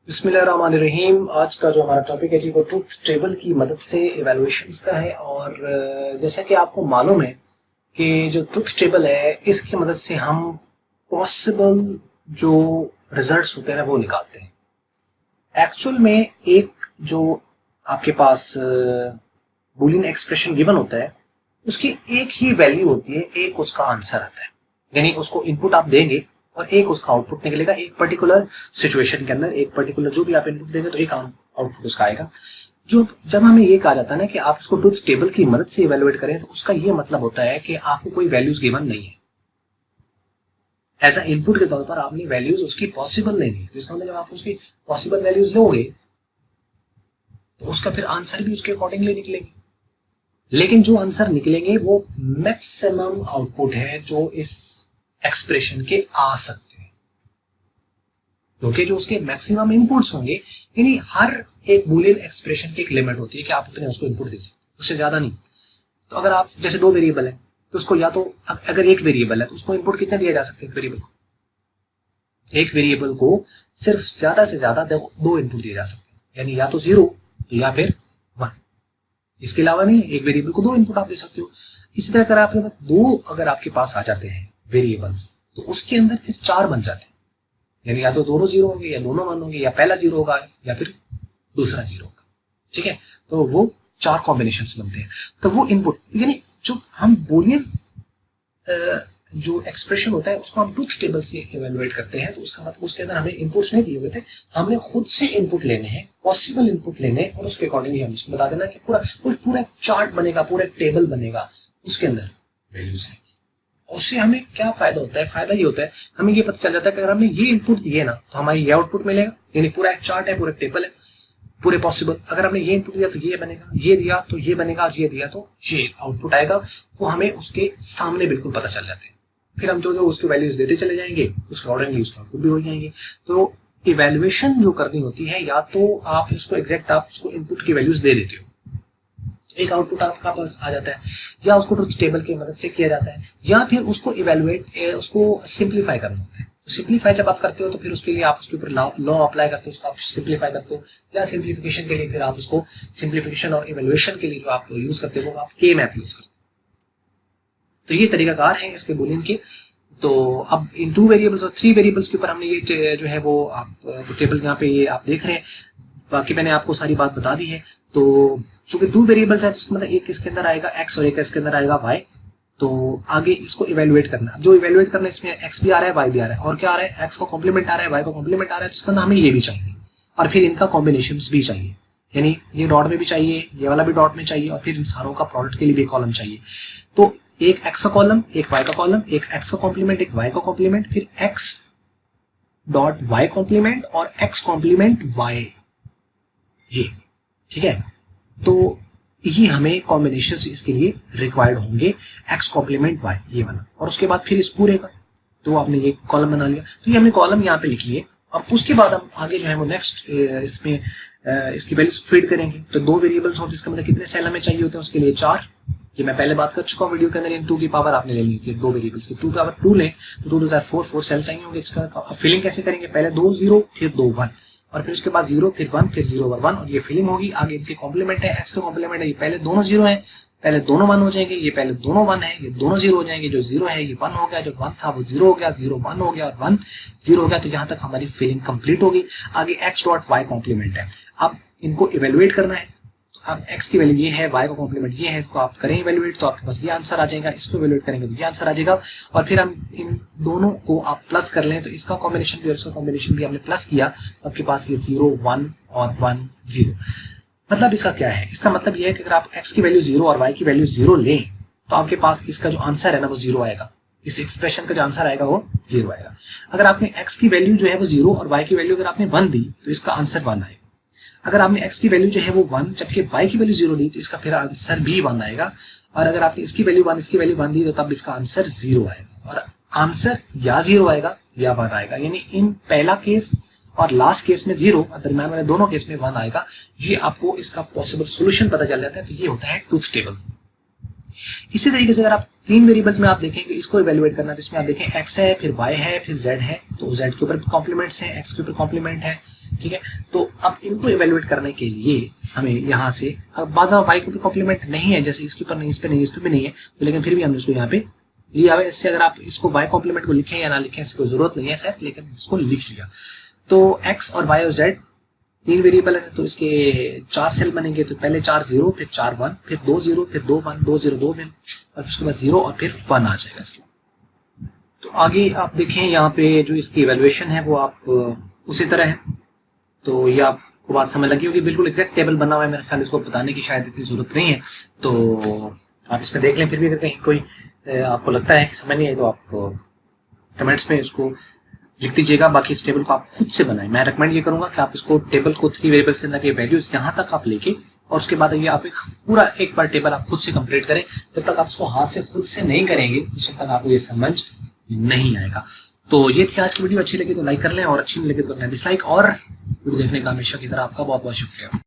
बिस्मिल्लाहिर्रहमानिर्रहीम। आज का जो हमारा टॉपिक है जी वो ट्रुथ टेबल की मदद से इवैल्यूएशंस का है। और जैसा कि आपको मालूम है कि जो ट्रुथ टेबल है इसकी मदद से हम पॉसिबल जो रिजल्ट्स होते हैं ना वो निकालते हैं। एक्चुअल में एक जो आपके पास बूलियन एक्सप्रेशन गिवन होता है उसकी एक ही वैल्यू होती है, एक उसका आंसर आता है। यानी उसको इनपुट आप देंगे और एक उसका आउटपुट निकलेगा एक पर्टिकुलर सिचुएशन के अंदर। एक पर्टिकुलर जो भी आप इनपुट देंगे तो एक आउटपुट उसका आएगा। जो जब हमें ये कहा जाता है ना कि आप उसको ट्रुथ टेबल की मदद से इवेलुएट करें तो उसका ये मतलब होता है कि आपको कोई वैल्यूज गिवन नहीं है, एज अ इनपुट के तौर पर आपने वैल्यूज उसकी पॉसिबल लेनी है। तो इसका मतलब जब आप उसकी पॉसिबल वैल्यूज लोगे तो उसका फिर आंसर भी उसके अकॉर्डिंगली निकलेंगे। लेकिन जो आंसर निकलेंगे वो मैक्सिमम आउटपुट है जो इस एक्सप्रेशन के आ सकते हैं, क्योंकि जो उसके मैक्सिमम इनपुट्स होंगे, यानी हर एक बूलियन एक्सप्रेशन की एक लिमिट होती है कि आप उतने उसको इनपुट दे सकते हो, उससे ज्यादा नहीं। तो अगर आप जैसे दो वेरिएबल है तो उसको या तो अगर एक वेरिएबल है तो उसको इनपुट कितने दिया जा सकते हैं, एक वेरिएबल को सिर्फ ज्यादा से ज्यादा दो इनपुट दिए जा सकते हैं, यानी या तो 0 या फिर 1। इसके अलावा नहीं, एक वेरिएबल को दो इनपुट आप दे सकते हो। इसी तरह अगर आपके पास दो अगर आपके पास आ जाते हैं वेरिएबल्स तो उसके अंदर फिर 4 बन जाते हैं, यानी या तो दोनों 0 होंगे या दोनों 1 होंगे या पहला 0 होगा या फिर दूसरा 0 होगा। ठीक है, तो वो 4 कॉम्बिनेशंस बनते हैं। तो वो इनपुट यानी जो हम बूलियन जो एक्सप्रेशन होता है उसको हम ट्रुथ टेबल से इवेलुएट करते हैं। तो उसका मतलब उसके अंदर हमें इनपुट्स नहीं दिए हुए थे, हमने खुद से इनपुट लेने हैं, पॉसिबल इनपुट लेने हैं और उसके अकॉर्डिंगली हम इसको बता देना कि पूरा चार्ट बनेगा, पूरा टेबल बनेगा, उसके अंदर वैल्यूज है। उससे हमें क्या फायदा होता है? फायदा ये होता है हमें ये पता चल जाता है कि अगर हमने ये इनपुट दिए ना तो हमारी ये आउटपुट मिलेगा, यानी पूरा एक चार्ट है, पूरा टेबल है, पूरे पॉसिबल। अगर हमने ये इनपुट दिया तो ये बनेगा, ये दिया तो ये बनेगा, और ये दिया तो ये आउटपुट आएगा। वो हमें उसके सामने बिल्कुल पता चल जाते हैं। फिर हम जो जो उसके वैल्यूज देते चले जाएंगे उसके अकॉर्डिंगली उसके आउटपुट भी हो जाएंगे। तो इवेल्युएशन जो करनी होती है, या तो आप उसको एग्जैक्ट आप उसको इनपुट की वैल्यूज दे देते हो, एक आउटपुट आपका पास आ जाता है, या उसको ट्रुथ टेबल की मदद से किया जाता है, या फिर उसको इवेलुएट उसको सिंप्लीफाई करना होता है। तो सिंप्लीफाई जब आप करते हो तो फिर उसके लिए आप उसके ऊपर लॉ अप्लाई करते हो, उसको आप सिंप्लीफाई करते हो, या सिंप्लीफिकेशन के लिए फिर आप उसको सिंप्लीफिकेशन और इवेल्युएशन के लिए जो आप यूज करते हो वो आप के मैप यूज करते हो। तो ये तरीकाकार है इसके बूलियन के। तो अब इन 2 वेरिएबल्स और 3 वेरिएबल्स के ऊपर हमने ये जो है वो आप टेबल यहाँ पे ये आप देख रहे हैं। बाकी मैंने आपको सारी बात बता दी है। तो चूंकि 2 वेरिएबल्स है तो इसका मतलब एक इसके अंदर आएगा x और एक इसके अंदर आएगा y। तो आगे इसको इवेलुएट करना, जो इवेलुएट करना है इसमें x भी आ रहा है y भी आ रहा है, और क्या आ रहा है x का कॉम्प्लीमेंट आ रहा है y का कॉम्प्लीमेंट आ रहा है, तो इसके अंदर हमें ये भी चाहिए और फिर इनका कॉम्बिनेशंस भी चाहिए, यानी ये डॉट में भी चाहिए, ये वाला भी डॉट में चाहिए, और फिर इन सारों का प्रोडक्ट के लिए भी कॉलम चाहिए। तो एक x का कॉलम, एक y का कॉलम, एक x का कॉम्प्लीमेंट, एक y का कॉम्प्लीमेंट, फिर x डॉट y कॉम्प्लीमेंट और x कॉम्प्लीमेंट y, ये ठीक है। तो ये हमें कॉम्बिनेशन इसके लिए रिक्वायर्ड होंगे, x कॉम्प्लीमेंट y ये वाला, और उसके बाद फिर इस पूरे का। तो आपने ये कॉलम बना लिया, तो ये हमने कॉलम यहाँ पे लिख लिए। अब उसके बाद हम आगे जो है वो नेक्स्ट इसमें इसकी वैल्यूज फीड करेंगे। तो 2 वेरिएबल्स हो, जिसका मतलब कितने सेल हमें चाहिए होते हैं उसके लिए 4। ये मैं पहले बात कर चुका हूँ वीडियो के अंदर। इन 2 की पावर आपने लेनी होती है, 2 वेरिएबल्स की 2 पावर 2 लें तो 2 2 4 4 सेल चाहिए होंगे। इसका फिलिंग कैसे करेंगे? पहले 2 0 फिर 2 1 और फिर उसके बाद 0 फिर 1 फिर 0 और 1, और ये फिलिंग होगी। आगे इनके कॉम्प्लीमेंट है, x का कॉम्प्लीमेंट है, ये पहले दोनों 0 है, पहले दोनों 1 हो जाएंगे, ये पहले दोनों 1 है, ये दोनों 0 हो जाएंगे। जो 0 है ये 1 हो गया, जो 1 था वो 0 हो गया, 0 1 हो गया और 1 0 हो गया। तो यहाँ तक हमारी फिलिंग कंप्लीट होगी। आगे x डॉट y कॉम्प्लीमेंट है, अब इनको इवेलुएट करना है। अब x की वैल्यू ये है, y का कॉम्प्लीमेंट ये है, तो आप करें इवेलुएट तो आपके पास ये आंसर आ जाएगा। इसको इवेलुएट करेंगे तो ये आंसर आ जाएगा, और फिर हम इन दोनों को आप प्लस कर लें तो इसका कॉम्बिनेशन भी और इसका कॉम्बिनेशन भी हमने प्लस किया तो आपके पास ये 0 1 और 1 0। मतलब इसका क्या है? इसका मतलब ये है कि अगर आप x की वैल्यू 0 और y की वैल्यू 0 लें तो आपके पास इसका जो आंसर है ना वो 0 आएगा। इस एक्सप्रेशन का जो आंसर आएगा वो 0 आएगा। अगर आपने x की वैल्यू जो है वो 0 और y की वैल्यू अगर आपने 1 दी तो इसका आंसर 1 आएगा। अगर आपने x की वैल्यू जो है वो 1 जबकि y की वैल्यू 0 दी तो इसका फिर आंसर भी 1 आएगा। और अगर आपने इसकी वैल्यू 1 इसकी वैल्यू 1 दी तो तब इसका आंसर 0 आएगा। और आंसर या 0 आएगा या 1 आएगा, यानी इन पहला केस और लास्ट केस में 0 और दरम्यान वाले दोनों केस में 1 आएगा। ये आपको इसका पॉसिबल सोल्यूशन पता चल जाता है। तो ये होता है ट्रुथ टेबल। इसी तरीके से अगर आप 3 वेरिएबल्स में आप देखेंगे इसको इवेलुएट करना है तो इसमें आप देखें x है, फिर y है, फिर z है। तो z के ऊपर कॉम्प्लीमेंट्स हैं, x के ऊपर कॉम्प्लीमेंट है, ठीक है। तो अब इनको इवेल्युएट करने के लिए हमें यहाँ से, अब बाजा वाई को भी कॉम्प्लीमेंट नहीं है, जैसे इसके ऊपर नहीं, इस पे नहीं, इस पे भी नहीं है, तो लेकिन फिर भी हमने इसको यहाँ पे लिया हुआ है। इससे अगर आप इसको वाई कॉम्प्लीमेंट को लिखें या ना लिखें इसकी कोई जरूरत नहीं है, खैर, लेकिन इसको लिख लिया। तो एक्स और वाई और जेड 3 वेरिएबल है, तो इसके 4 सेल बनेंगे। तो पहले 4 0, फिर 4 1, फिर 2 0, फिर 2 1, 2 0 2 1, और उसके बाद 0 और फिर 1 आ जाएगा इसके। तो आगे आप देखें यहाँ पे जो इसकी इवैल्यूएशन है वो आप उसी तरह है। तो ये आपको बात समझ लगी होगी, बिल्कुल एग्जैक्ट टेबल बना हुआ है, मेरे ख्याल इसको बताने की शायद इतनी जरूरत नहीं है। तो आप इसमें देख लें। फिर भी अगर कहीं कोई आपको लगता है कि समझ नहीं आई तो आप कमेंट्स में इसको लिख दीजिएगा। बाकी इस टेबल को आप खुद से बनाएं। मैं रिकमेंड ये करूंगा कि आप इसको टेबल को 3 वेरिएबल्स के अंदर ये वैल्यूज यहाँ तक आप लेके, और उसके बाद ये आप एक पूरा एक बार टेबल आप खुद से कंप्लीट करें। जब तक आप इसको हाथ से खुद से नहीं करेंगे उस वक्त तक आपको ये समझ नहीं आएगा। तो ये थी आज की वीडियो। अच्छी लगी तो लाइक कर लें, और अच्छी नहीं लगी तो करना डिसलाइक। और वीडियो देखने का हमेशा की तरह आपका बहुत बहुत शुक्रिया।